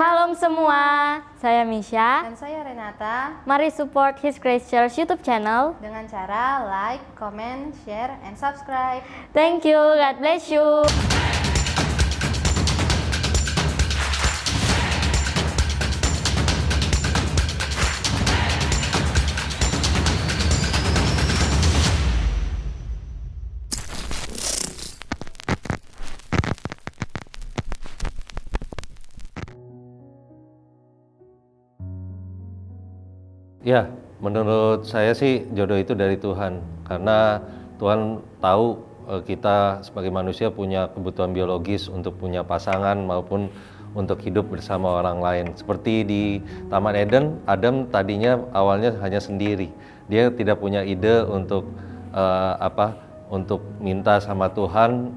Halo semua, saya Misha. Dan saya Renata. Mari support His Grace Church YouTube channel dengan cara like, comment, share, and subscribe. Thank you, God bless you. Ya, menurut saya sih jodoh itu dari Tuhan. Karena Tuhan tahu kita sebagai manusia punya kebutuhan biologis untuk punya pasangan maupun untuk hidup bersama orang lain. Seperti di Taman Eden, Adam tadinya awalnya hanya sendiri. Dia tidak punya ide untuk untuk minta sama Tuhan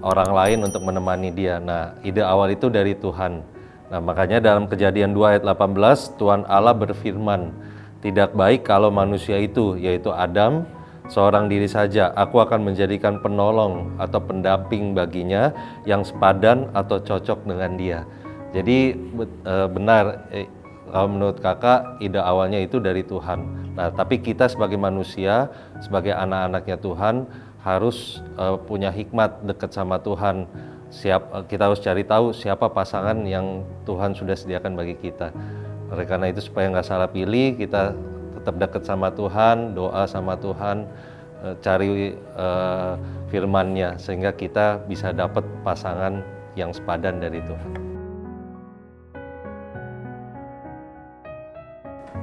orang lain untuk menemani dia. Nah, ide awal itu dari Tuhan. Nah, makanya dalam Kejadian 2 ayat 18, Tuhan Allah berfirman, "Tidak baik kalau manusia itu, yaitu Adam, seorang diri saja. Aku akan menjadikan penolong atau pendamping baginya yang sepadan atau cocok dengan dia." Jadi benar, kalau menurut kakak, ide awalnya itu dari Tuhan. Nah, tapi kita sebagai manusia, sebagai anak-anaknya Tuhan, harus punya hikmat dekat sama Tuhan. Kita harus cari tahu siapa pasangan yang Tuhan sudah sediakan bagi kita. Oleh karena itu, supaya nggak salah pilih, kita tetap dekat sama Tuhan, doa sama Tuhan, cari firman-Nya sehingga kita bisa dapat pasangan yang sepadan dari Tuhan.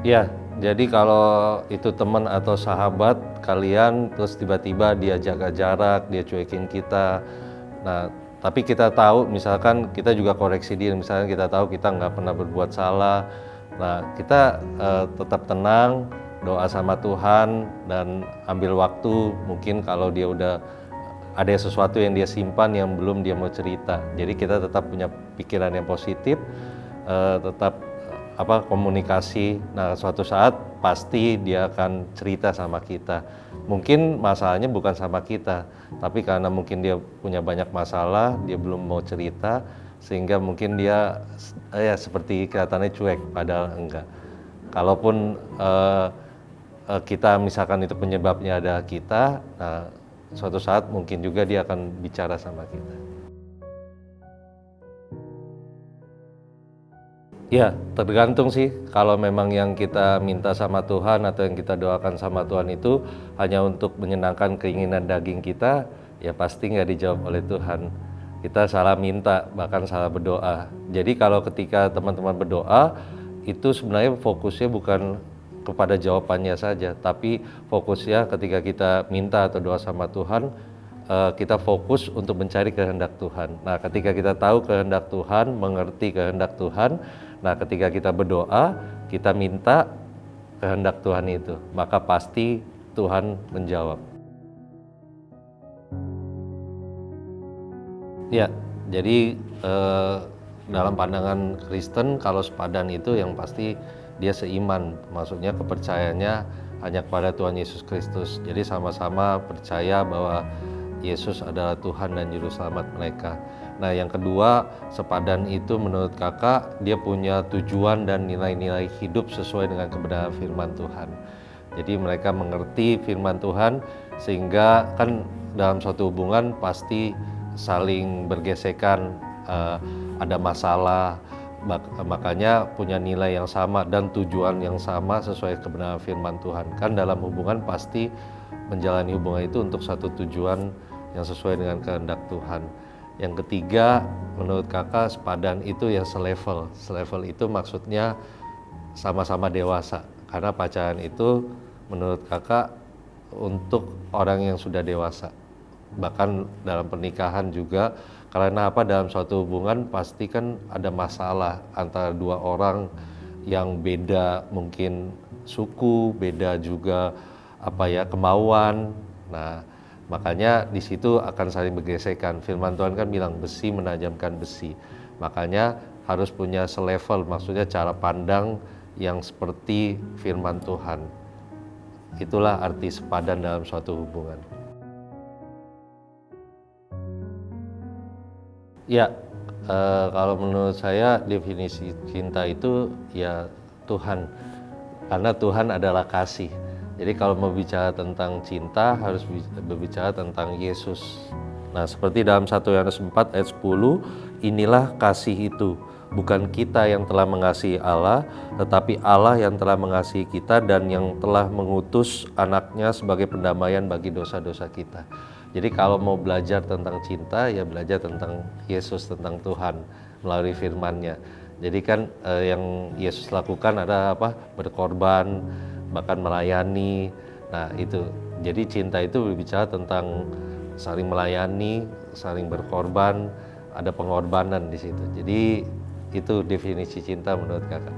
Ya, jadi kalau itu teman atau sahabat kalian terus tiba-tiba dia jaga jarak, dia cuekin kita. Nah, tapi kita tahu, misalkan kita juga koreksi diri, misalkan kita tahu kita nggak pernah berbuat salah. Nah, kita tetap tenang, doa sama Tuhan, dan ambil waktu. Mungkin kalau dia udah ada sesuatu yang dia simpan yang belum dia mau cerita. Jadi kita tetap punya pikiran yang positif, tetap komunikasi. Nah, suatu saat pasti dia akan cerita sama kita. Mungkin masalahnya bukan sama kita, tapi karena mungkin dia punya banyak masalah, dia belum mau cerita, sehingga mungkin dia seperti kelihatannya cuek, padahal enggak. Kalaupun kita misalkan itu penyebabnya ada kita, nah, suatu saat mungkin juga dia akan bicara sama kita. Ya, tergantung sih. Kalau memang yang kita minta sama Tuhan atau yang kita doakan sama Tuhan itu hanya untuk menyenangkan keinginan daging kita, ya pasti nggak dijawab oleh Tuhan. Kita salah minta, bahkan salah berdoa. Jadi kalau ketika teman-teman berdoa, itu sebenarnya fokusnya bukan kepada jawabannya saja, tapi fokusnya ketika kita minta atau doa sama Tuhan, kita fokus untuk mencari kehendak Tuhan. Nah, ketika kita tahu kehendak Tuhan, mengerti kehendak Tuhan, nah ketika kita berdoa, kita minta kehendak Tuhan itu, maka pasti Tuhan menjawab. Ya, jadi dalam pandangan Kristen, kalau sepadan itu yang pasti dia seiman, maksudnya kepercayaannya hanya kepada Tuhan Yesus Kristus. Jadi sama-sama percaya bahwa Yesus adalah Tuhan dan Juru Selamat mereka. Nah, yang kedua, sepadan itu menurut kakak, dia punya tujuan dan nilai-nilai hidup sesuai dengan kebenaran firman Tuhan. Jadi mereka mengerti firman Tuhan, sehingga kan dalam suatu hubungan pasti saling bergesekan, ada masalah, makanya punya nilai yang sama dan tujuan yang sama sesuai kebenaran firman Tuhan. Kan dalam hubungan pasti menjalani hubungan itu untuk satu tujuan yang sesuai dengan kehendak Tuhan. Yang ketiga, menurut kakak, sepadan itu yang selevel. Selevel itu maksudnya sama-sama dewasa. Karena pacaran itu menurut kakak untuk orang yang sudah dewasa. Bahkan dalam pernikahan juga, karena dalam suatu hubungan pasti kan ada masalah antara dua orang yang beda, mungkin suku, beda juga kemauan. Nah, makanya di situ akan saling bergesekan. Firman Tuhan kan bilang besi menajamkan besi. Makanya harus punya selevel, maksudnya cara pandang yang seperti firman Tuhan. Itulah arti sepadan dalam suatu hubungan. Ya, Kalau menurut saya definisi cinta itu ya Tuhan, karena Tuhan adalah kasih. Jadi kalau mau bicara tentang cinta harus berbicara tentang Yesus. Nah, seperti dalam 1 Yohanes 4 ayat 10, inilah kasih itu, bukan kita yang telah mengasihi Allah, tetapi Allah yang telah mengasihi kita dan yang telah mengutus anaknya sebagai pendamaian bagi dosa-dosa kita. Jadi kalau mau belajar tentang cinta, ya belajar tentang Yesus, tentang Tuhan melalui firman-Nya. Jadi kan yang Yesus lakukan adalah apa? Berkorban, bahkan melayani. Nah itu, jadi cinta itu berbicara tentang saling melayani, saling berkorban, ada pengorbanan di situ. Jadi itu definisi cinta menurut kakak.